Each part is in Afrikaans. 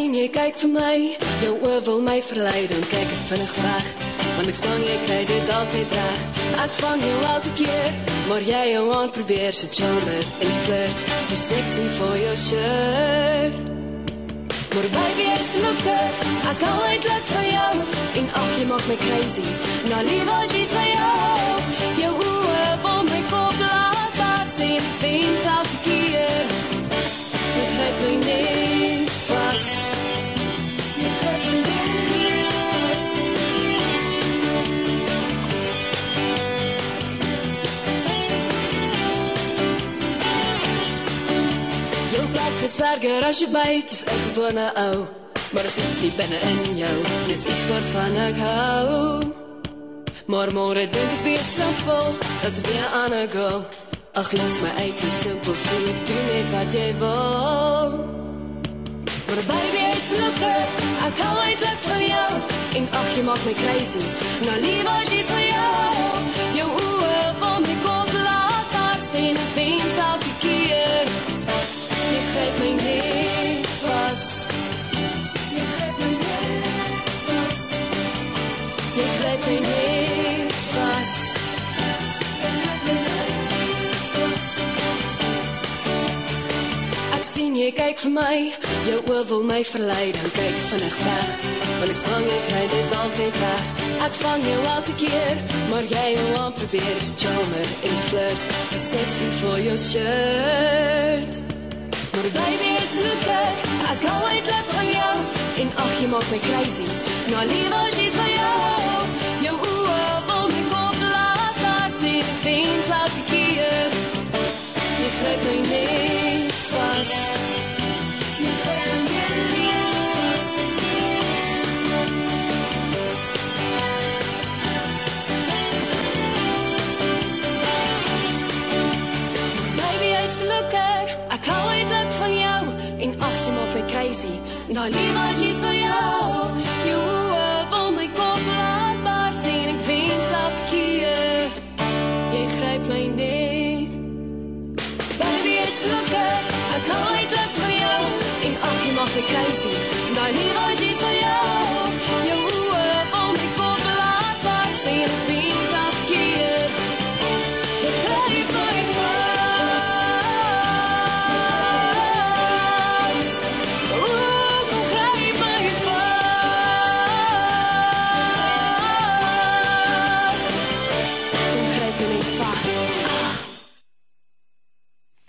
sien jy kyk vir my, jou oë wil my verlei, dan kyk ek vinnig weg, want ek spang jy kry dit altyd reg. Ek vang jou elke keer, maar jy jou aan probeer, so charmer en flirt, too sexy for your shirt. Maar baby, it's looker, ek hou eintlik van jou, en ag, jy maak my crazy, nou liewe iets van jou, jou oë wil my kop laat daar sien, vind elke keer, jy gryp my net vas, jy gryp my net vas. Jou blyf geserger as jy byt, is ek gewone ou, maar is iets die binne in jou, dis iets waarvan ek hou. Maar môre dink ek weer simpel, as ek weer aan ek go, ag los my uit, hoe simpel voel ek, doen net wat jy wil. Maar baby, it's looker, ek hou eintlik van jou, en ag, jy maak my crazy, nou liewe iets van jou, jou oë wil my kop laat daar sien, ek wens elke keer, jy gryp my net vas, jy gryp my net vas, jy gryp my net vas, jy gryp my net vas. Ek sien jy kyk vir my, jou oë wil my verlei, dan kyk vinnig weg, want ek spang jy kry dit altyd reg. Ek vang jou elke keer, maar jy jou aan probeer, so charmer en flirt, too sexy for your shirt. Maar baby, is looker, ek hou eintlik van jou, en ag, jy maak my crazy, nou liewe iets van jou, jou oë wil my kop laat daar sien, ek wens elke keer, jy gryp my net vas, jy gryp my net vas. Baby, is looker, ek hou eintlik van jou, en ag, jy maak my crazy, nou liewe iets van jou, jou oë wil my kop laat daar sien, ek wens elke keer, jy gryp my net. Baby, is looker, ek hou eintlik van jou, en ag, jy maak my crazy, nou liewe iets van jou, jou oë wil my kop laat daar sien, ek wens elke keer, jy gryp my vas, kom gryp my vas, kom gryp my net vas.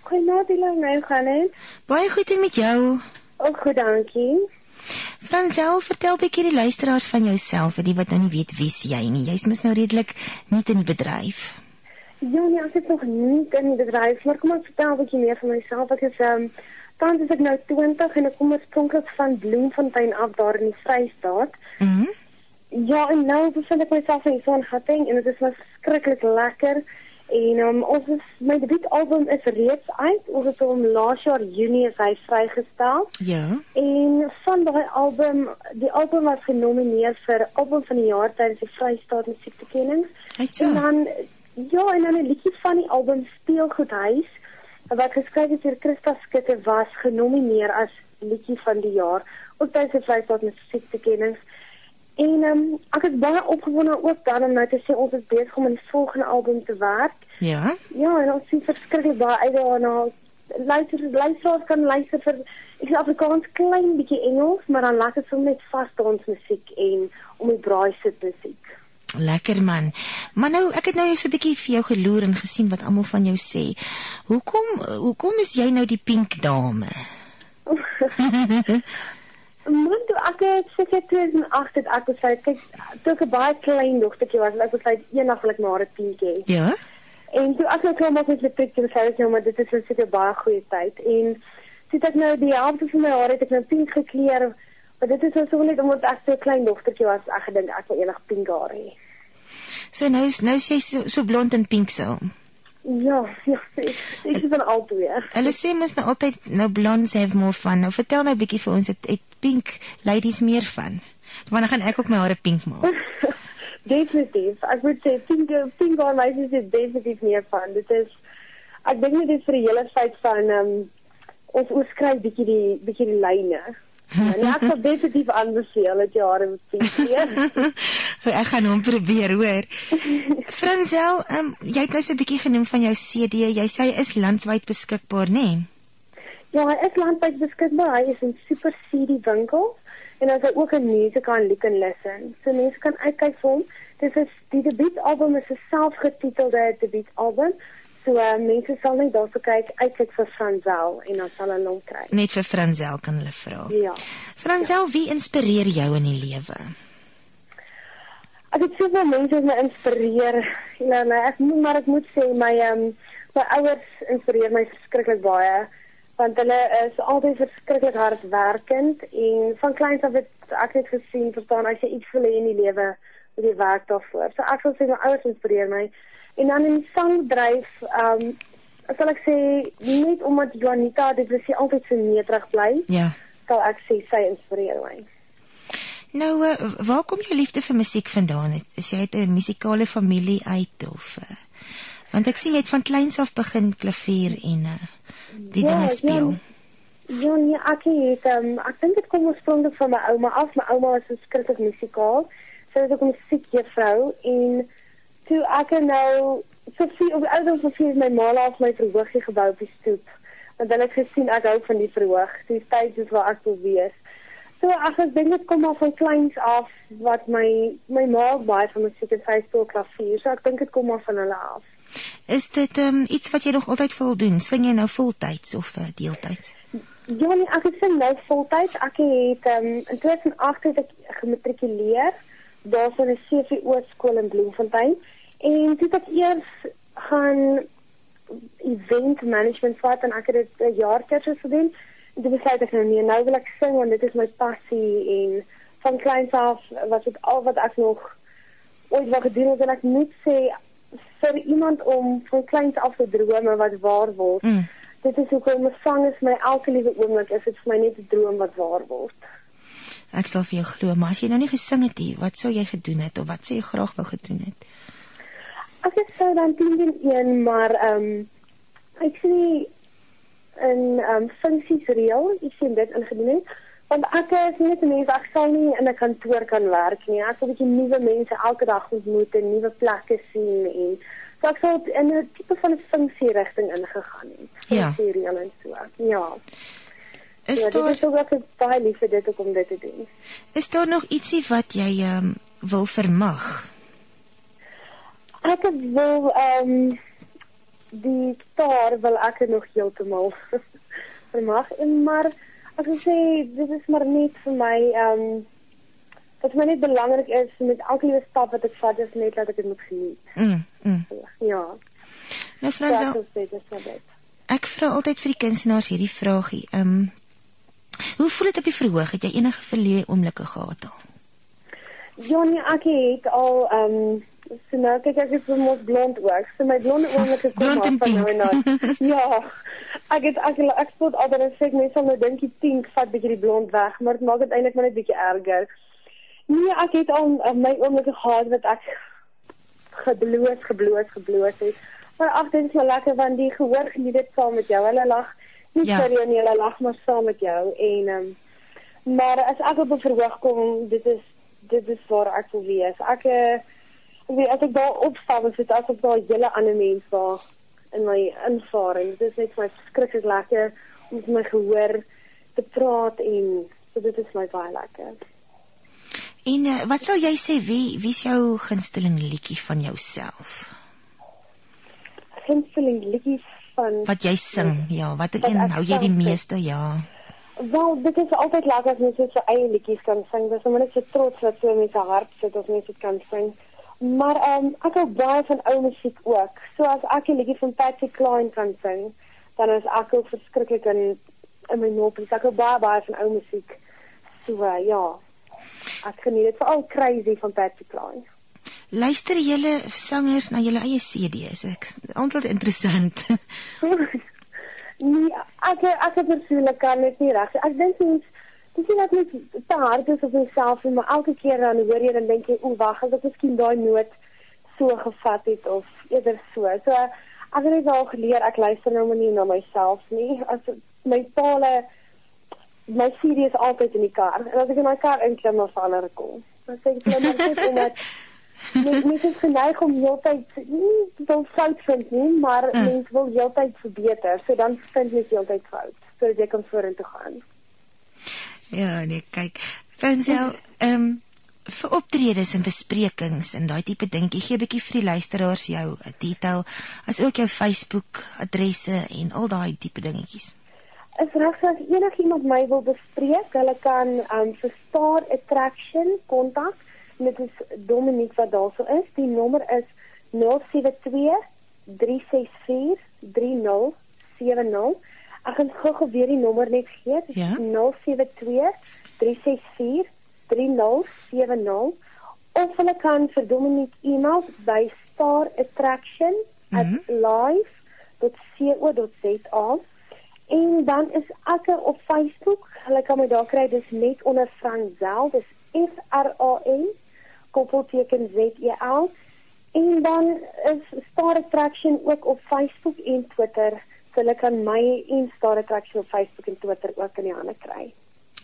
Goeienaand, hoe gaan het? Baie goed en met jou. Ook goed, dankie. Fransel, vertel bietjie die luisteraars van jouself, vir die wat nou nie weet wie's jy nie. Jy's mos nou redelik nie in die bedryf. Ja, nee, ek is nog nie in die bedryf, maar kom ek vertel 'n bietjie meer van myself. Ek is tans is ek nou 20 en ek kom oorspronklik van Bloemfontein af daar in die Vrystaat. Ja, en nou bevind ek myself in so 'n Gauteng en dit is maar verskriklik lekker. En my debuutalbum is reeds uit. Ons het hom laas jaar Junie is hy vrygestel. Ja. En van daai album, die album was genomineer vir album van die jaar tydens die Vrystaat musiekbekennings. En dan 'n liedjie van die album Speelgoedhuis wat geskryf is deur Christa Skutte was genomineer as liedjie van die jaar ook tydens die Vrystaat musiekbekennings. En ek is baie opgewonde ook dan om nou te sê ons is besig om aan die volgende album te werk. Ja. Ja, en ons sien verskriklik baie uit daarna. Luisteraars kan luister vir Afrikaans, klein bietjie Engels, maar dan laat dit sommer net vas dans musiek en om die braai sit musiek. Lekker man. Maar nou, ek het nou so 'n bietjie vir jou geloer en gesien wat almal van jou sê. Hoekom is jy nou die pink dame? Man, toe ek seker 2008 het ek besluit, kyk, toe ek 'n baie klein dogtertjie was, ek besluit eendag wil ek maar 'n pink hê. Ja. En toe ek nou klaar maak met matriek, toe sê ek nou, maar dit is seker baie goeie tyd. En toe het ek nou die helfte van my haar het ek nou pink gekleer, maar dit is nou so net omdat ek so 'n klein dogtertjie was, ek gedink ek wil eendag pink haar hê. So nou is jy so blond en pink so. Ja, ek is van al twee. Hulle sê mos nou altyd, nou blondes have more fun. Nou vertel nou 'n bietjie vir ons, het pink ladies meer van? Maar dan gaan ek ook my hare pink maak. Definitief. Ek moet sê, pink haar meisies is definitief meer van. Dit is, ek dink dit is vir die hele feit van, ons oorskry bietjie die lyne. Ja, ek sal definitief aanbeveel dat jy haar moet sien. Ek gaan hom probeer, hoor. Franzel, jy het nou so 'n bietjie genoem van jou CD. Jy sê hy is landwyd beskikbaar, né? Nee? Ja, hy is landwyd beskikbaar. Hy is in Super CD winkels en dan is hy ook 'n music on Lick and Listen. So mense kan uitkyk vir hom. Dit is die debuutalbum is 'n selfgetitelde debuutalbum. So mense sal net daarso uitkyk vir Franzel en dan sal hulle hom kry. Net vir Franzel kan hulle vra. Ja. Franzel, wie inspireer jou in die lewe? Ek het soveel mense wat my inspireer. Ja, ek moet sê my ouers inspireer my verskriklik baie. Want hulle is altyd verskriklik hardwerkend en van kleins af het ek net gesien, verstaan, as jy iets wil hê in die lewe, moet jy werk daarvoor. So ek sal sê my ouers inspireer my. En dan in die sangdryf, sal ek sê, net omdat Juanita, dit is sy altyd so neterig bly, sal ek sê, sy inspireer my. Nou, waar kom jou liefde vir musiek vandaan? Is jy uit 'n musikale familie uit, of... Want ek sien jy het van kleins af begin klavier en die dinge speel. Ja, nee, ek dink dit kom oorspronklik van my ouma af. My ouma was verskriklik musikaal. Sy was ook 'n musiekjuffrou en toe ek nou Sofie op ouderdom van 4 my ma laat my verhoogie gebou op die stoep. Want hulle het gesien ek hou van die verhoog. Die tyd is waar ek wil wees. So ek dink dit kom al van kleins af wat my ma baie van musiek en sy speel klavier. So ek dink dit kom al van hulle af. Is dit iets wat jy nog altyd wil doen? Sing jy nou voltyds of deeltyds? Ja, nee, ek sing nou voltyds. Ek het in 2008 het ek gematrikuleer daar van 'n CVO skool in Bloemfontein en toe het ek eers gaan event management vat en ek het dit 'n jaar kursus gedoen. En toe besluit ek nou wil ek sing want dit is my passie en van kleins af was dit al wat ek nog ooit wou gedoen het en ek moet sê vir iemand om van kleins af te drome wat waar word. Dit is hoekom 'n sang is my elke liewe oomblik, is dit vir my net 'n droom wat waar word. Ek sal vir jou glo, maar as jy nou nie gesing het nie, wat sou jy gedoen het of wat sou jy graag wou gedoen het? Ek sou dan 10-1, maar ek sien in funksies reël, ek sien dit ingedoen het. Want ek is net 'n mens, ek sal nie in 'n kantoor kan werk nie. Ek wil 'n bietjie nuwe mense elke dag ontmoet en nuwe plekke sien en so ek sal in 'n tipe van 'n funksie rigting ingegaan het. Funksie en so. Ja. Is dit is ook ek baie lief vir dit om dit te doen. Is daar nog ietsie wat jy wil vermag? Ek wil die gitaar wil ek nog heeltemal vermag, maar ek wil sê, dit is maar net vir my, wat my net belangrik is, met elke liewe stap wat ek vat, is net dat ek dit moet geniet. Ja. Nou Franzel, ek vra altyd vir die kunstenaars hierdie vraagie, hoe voel dit op die verhoog? Het jy enige verleë oomblikke gehad al? Ja, nee, ek het al, so nou kyk ek is mos blond ook, so my blonde oomblikke kom af van nou en dan. Ja. Ek spot altyd en sê, mense sal nou dink die pink vat bietjie die blond weg, maar dit maak dit eintlik maar net bietjie erger. Nee, ek het al my oomblikke gehad wat ek gebloos het. Maar ag, dit is wel lekker, want die gehoor geniet dit saam met jou. Hulle lag nie vir jou nie, hulle lag maar saam met jou. En, maar as ek op 'n verhoog kom, dit is waar ek wil wees. As ek daar opstaan, is dit asof daar 'n hele ander mens daar in my invaring. Dit is net vir my verskriklik lekker om met my gehoor te praat en so dit is my baie lekker. En wat sal jy sê, wie is jou gunsteling liedjie van jouself? Gunsteling liedjie van... Wat jy sing, ja, watter een hou jy die meeste, ja? Wel, dit is altyd lekker as mense so eie liedjies kan sing. Dis omdat ek so trots wat so in my hart sit as mense dit kan sing. Maar ek hou baie van ou musiek ook. So as ek 'n liedjie van Patsy Cline kan sing, dan is ek ook verskriklik in my noppies. Ek hou baie van ou musiek. So ja, ek geniet dit veral Crazy van Patsy Cline. Luister julle sangers na julle eie CD's? Ek altyd interessant. Nee, ek persoonlik kan dit nie reg. Ek dink dis nie dat net te hard is op myself, maar elke keer dan hoor jy dan dink jy, wag, as ek miskien daai noot so gevat het of eerder so. So ek het net al geleer, ek luister nou maar nie na myself nie. As my tale my CD is altyd in die kar. En as ek in my kar inklim, dan sal hulle kom. Dan sê ek hulle maar net omdat mens is geneig om heeltyd nie wil fout vind nie, maar mens wil heeltyd verbeter. So dan vind jy heeltyd fout, sodat jy kan vorentoe gaan. Ja, nee, kyk. Fransel, vir optredes en besprekings en daai tipe dingetjie, gee 'n bietjie vir die luisteraars jou detail, as ook jou Facebook adresse en al daai tipe dingetjies. Is regs as enigiemand my wil bespreek, hulle kan vir Star Attraction kontak. Dit is Dominique wat daarso is. Die nommer is 072-364-3070. Ek gaan gou weer die nommer net gee. Dit is 072-364-3070. Of hulle kan vir Dominique e-mail by starattraction@live.co.za. En dan is ek op Facebook. Hulle kan my daar kry, dis net onder Fransel, dis FRAN _ZEL. En dan is Star Attraction ook op Facebook en Twitter. So hulle kan my en Star Attraction op Facebook en Twitter ook in die hande kry.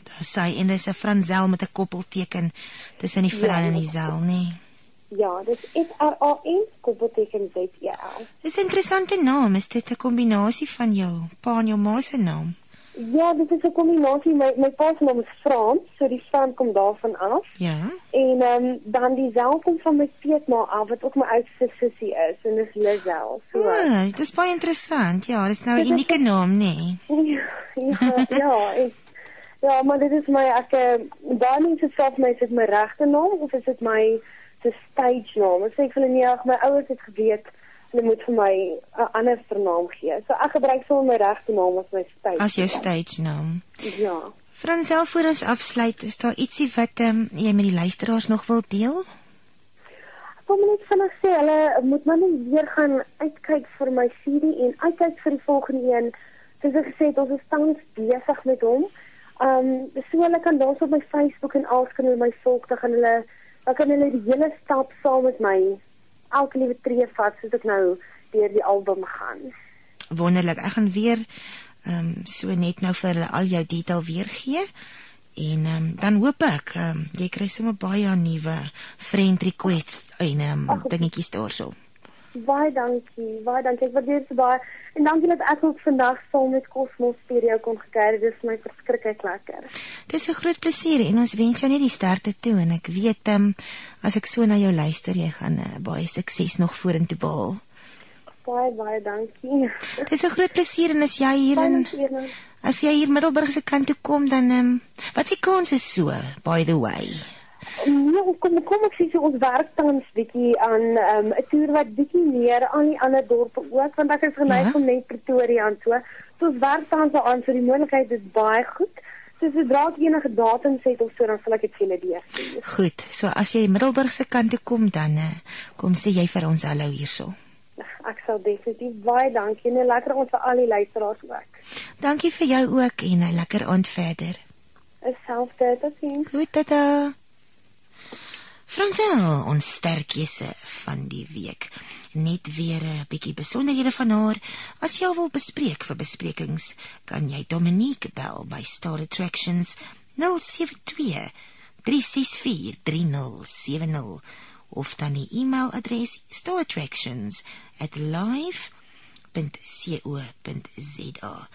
Daar sê, en dis 'n Fransel met 'n koppelteken tussen die Fran en die Zel, nee. Ja, dis FRAN _ZEL. Dis 'n interessante naam. Is dit 'n kombinasie van jou pa en jou ma se naam? Ja, dit is 'n kombinasie. My pa se naam is Frans, so die Fran kom daarvan af. Ja. En dan die Zel kom van my peetma af, wat ook my oudste sussie is, en dis Lizel. So. Dis baie interessant. Ja, dis nou 'n unieke naam, nee. Ja, maar dit is my, daar mense sê my, is dit my regte naam, of is dit my stage naam? Ek sê vir hulle nie, my ouers het geweet, hulle moet vir my 'n ander vernaam gee. So ek gebruik sommer my regte naam as my stage. As jou stage naam. Ja. Fransel, voor ons afsluit, is daar ietsie wat jy met die luisteraars nog wil deel? Ek wil net vinnig sê, hulle moet maar net weer gaan uitkyk vir my CD en uitkyk vir die volgende een. Soos ek gesê het, ons is tans besig met hom. So hulle kan daar op my Facebook en alles kan hulle my volg, dan kan hulle die hele stap saam met my elke liewe tree vat, soos ek nou deur die album gaan. Wonderlik, ek gaan weer so net nou vir hulle al jou detail weergee, en dan hoop ek, jy kry sommer baie nuwe friend requests en dingetjies daarso. Baie dankie, ek waardeer dit baie, en dankie dat ek ook vandag saam met Cosmos Stereo kon gekuier, dit is my verskriklik lekker. Dis 'n groot plesier, en ons wens jou net die sterkte toe, en ek weet, as ek so na jou luister, jy gaan baie sukses nog vorentoe behaal. Baie dankie. Dis 'n groot plesier, en as jy hier Middelburg se kant toe kom, dan, wat is die kanse so, by the way? Ja, kom ek sê so, ons werk tans bietjie aan 'n toer wat bietjie meer aan die ander dorpe ook, want ek is geneig om net Pretoria aan so. So ons werk tans aan, so die moontlikheid is baie goed. So sodra ek enige datums het of so, dan sal ek dit vir julle deurstuur. Goed, so as jy Middelburg se kant toe kom, dan kom sê jy vir ons hallo hierso. Ek sal definitief, baie dankie, en lekker ons vir al die luisteraars ook. Dankie vir jou ook, en 'n lekker aand verder. Selfde, totsiens. Goed, tata. Fransel, ons sterkjesse van die week. Net weer 'n bietjie besonderhede van haar. As jy wil bespreek vir besprekings, kan jy Dominique bel by Star Attractions 072-364-3070 of dan die e-mailadres starattractions@live.co.za.